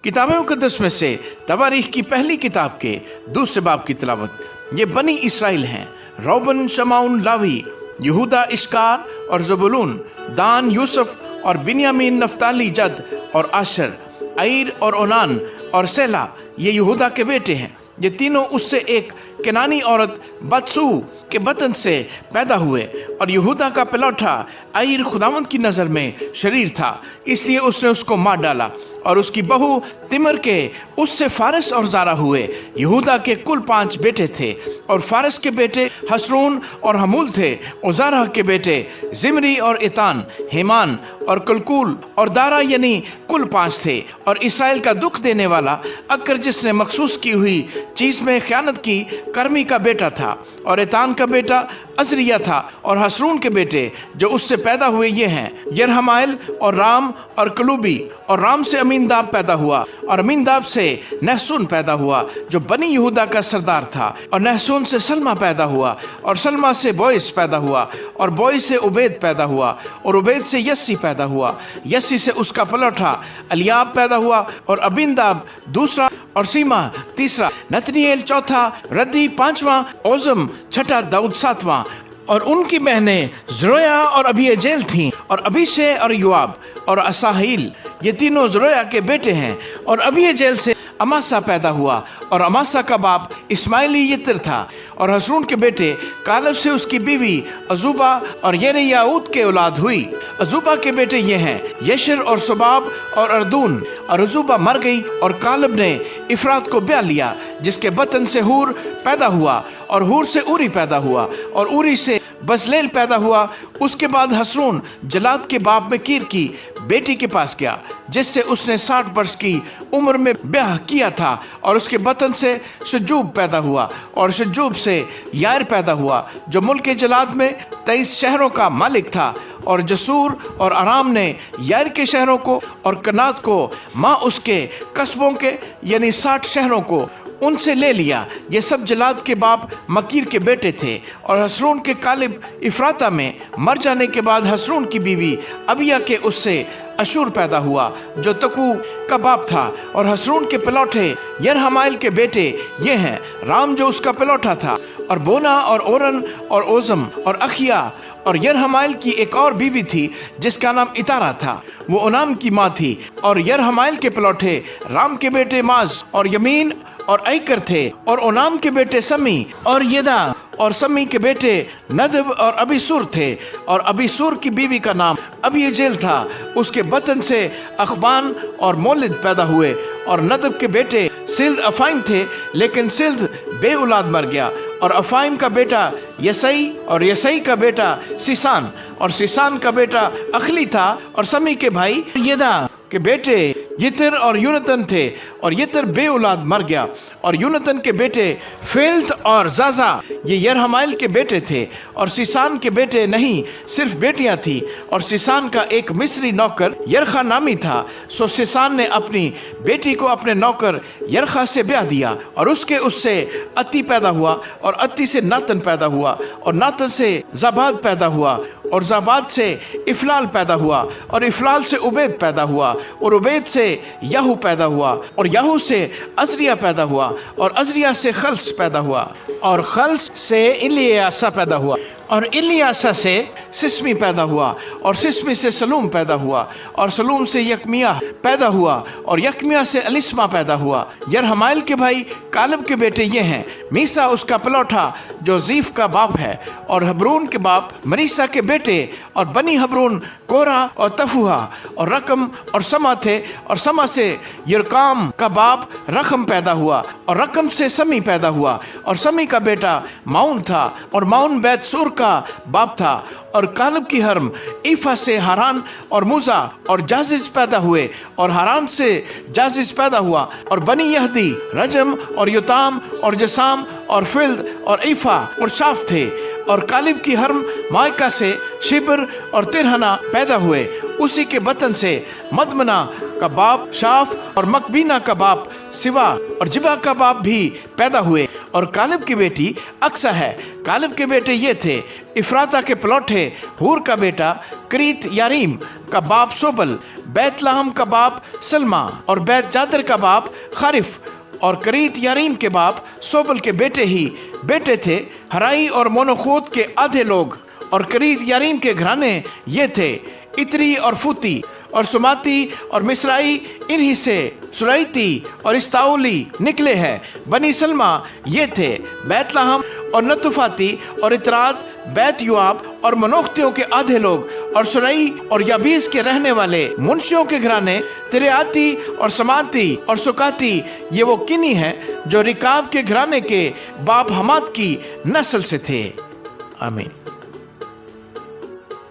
किताब मुक़द्दस में से तवारीख की पहली किताब के दूसरे बाब की तिलावत। ये बनी इसराइल हैं, रोबन, शमाउन, लावी, यहूदा, इश्कार और ज़बूलून, दान, यूसुफ और बिन्यामीन, नफ्ताली, जद और आशर, अईर और ओनान और सेला, ये यहूदा के बेटे हैं। ये तीनों उससे एक केनानी औरत बत्सू के बतन से पैदा हुए, और यहूदा का पलौठा अईर खुदावंद की नज़र में शरीर था, इसलिए उसने उसको मार डाला। और उसकी बहू तिमर के उससे फारस और ज़ारा हुए। यहूदा के कुल 5 बेटे थे, और फारस के बेटे हसरून और हमूल थे। और ज़ारा के बेटे जिमरी और इतान, हेमान और कलकूल और दारा, यानी कुल 5 थे। और इसराइल का दुख देने वाला अक्कर, जिसने मखसूस की हुई चीज़ में ख़यानत की, कर्मी का बेटा था। और इतान का बेटा अजरिया था। और हसरून के बेटे जो उससे पैदा हुए ये हैं, यरहमाएल और राम और कलूबी। और राम से अमीनदाब पैदा हुआ, और अमीनदाब से नहसून पैदा हुआ जो बनी यहूदा का सरदार था। और नहसून से सलमा पैदा हुआ, और सलमा से बोइस पैदा हुआ, और बोइस से उबैद पैदा हुआ, और उबैद से यस्सी पैदा हुआ। यस्सी से उसका पलौठा अलियाब पैदा हुआ, और अबीनदाब दूसरा, और सीमा तीसरा, नतनीएल चौथा, रद्दी पांचवा, ओज़म छठा, दाऊद सातवां। और उनकी बहनें ज़रोया और अबीएजेल थीं। और अबीशे और योआब और असाहील, ये तीनों ज़रोया के बेटे हैं। और अबीएजेल से अमासा पैदा हुआ, और अमासा का बाप इस्माइली यित्र था। और हसरून के बेटे कालेब से उसकी बीवी अजूबा और येरेयाऊद के औलाद हुई। अजूबा के बेटे ये हैं, यशर और सुबाब और अर्दून। और अजूबा मर गई, और कालेब ने इफरात को ब्याह लिया, जिसके बतन से हूर पैदा हुआ, और हूर से उरी पैदा हुआ, और उरी से बसलेल पैदा हुआ। उसके बाद हसरून जलाद के बाप में कीर की बेटी के पास गया, जिससे उसने 60 वर्ष की उम्र में ब्याह किया था। और उसके बतन से शजूब पैदा हुआ, और शजूब से यार पैदा हुआ, जो मुल्क जलाद में 23 शहरों का मालिक था। और जसूर और आराम ने यार के शहरों को, और कनात को, माँ उसके कस्बों के, यानी 60 शहरों को उनसे ले लिया। ये सब जलाद के बाप मकीर के बेटे थे। और हसरून के कालिब इफ्राता में मर जाने के बाद हसरून की बीवी अबिया के उससे अशूर पैदा हुआ, जो तकू का बाप था। और हसरून के पलौठे यरहमाएल के बेटे ये हैं, राम जो उसका पलौठा था, और बोना और ओरन और ओज़म और अखिया। और यरहमाएल की एक और बीवी थी, जिसका नाम इतारा था, वो ओनाम की माँ थी। और यरहमाएल के पलौठे राम के बेटे माज और यमीन और ऐकर थे। और ओनाम के बेटे समी और यदा, और समी के बेटे नदब और अबीसूर थे। और अबीसूर की बीवी का नाम अबीजेल था। उसके बतन से अखबान और मोलिद पैदा हुए। और नदब के बेटे सिल्द अफाइम थे, लेकिन सिल्द बे औलाद मर गया। और अफाइम का बेटा यसई, और यसई का बेटा सीसान, और सीसान का बेटा अखली था। और समी के भाई यदा के बेटे यितर और यूनतन थे, और यितर बे औलाद मर गया। और यूनतन के बेटे फेल्त और जाजा, ये यरहमाएल के बेटे थे। और सीसान के बेटे नहीं, सिर्फ बेटियां थी। और सीसान का एक मिस्री नौकर यरखा नामी था। सो सीसान ने अपनी बेटी को अपने नौकर यरखा से ब्याह दिया, और उससे अत्ती पैदा हुआ, और अत्ती से नातन पैदा हुआ, और नातन से जाबाद पैदा हुआ, और जाबाद से इफलाल पैदा हुआ, और इफलाल से उबैद पैदा हुआ, और उबैद से याहू पैदा हुआ, और याहू से अजरिया पैदा हुआ, और अजरिया से खल्स पैदा हुआ, और खल्स से इलियासा पैदा हुआ, और इलियासा से सिस्मी पैदा हुआ, और सिस्मी से सलूम पैदा हुआ, और सलूम से यकमिया पैदा हुआ, और यकमिया से अलिस्मा पैदा हुआ। यरहमाएल के भाई कालेब के बेटे ये हैं, मीसा उसका पलौठा जो जीफ का बाप है, और हब्रून के बाप मरीसा के बेटे। और बनी हब्रून कोरा और तफुहा और रकम और समा थे। और समा से यरकाम का बाप रकम पैदा हुआ, और रकम से समी पैदा हुआ। और समी का बेटा माउन था, और माउन बैतसूर का बाप था। और कालेब की हरम ईफा से हारान और मूसा और जाजिज पैदा हुए, और हारान से जाजिज पैदा हुआ। और बनी यहदी रजम और युताम और जसाम और फिल्द और ईफा और शाफ थे। और कालिब की हरम मायका से शिबर और तिरहना पैदा हुए। उसी के बतन से मदमना का बाप शाफ और मकबीना का बाप सिवा और जिबा का बाप भी पैदा हुए। और कालिब की बेटी अक्सा है। कालिब के बेटे ये थे, इफ्राता के पलौठे हूर का बेटा क्रीत यारीम का बाप सोबल, بیت لحم کا باپ سلما اور بیت جادر کا باپ خارف اور کریت یاریم کے باپ سوبل کے بیٹے ہی بیٹے تھے۔ ہرائی اور مونوخوت کے آدھے لوگ اور کریت یاریم کے گھرانے یہ تھے، اتری اور فوتی اور سماتی اور مصرائی، انہی سے سرائیتی اور استاولی نکلے ہیں۔ بنی سلمہ یہ تھے، بیت لحم اور نتوفاتی اور اتراد، بیت یواب اور منوختیوں کے آدھے لوگ اور سرائی اور یابیس کے رہنے والے منشیوں کے گھرانے، تریاتی اور سماتی اور سکاتی، یہ وہ کنی ہیں جو رکاب کے گھرانے کے باپ حماد کی نسل سے تھے۔ آمین۔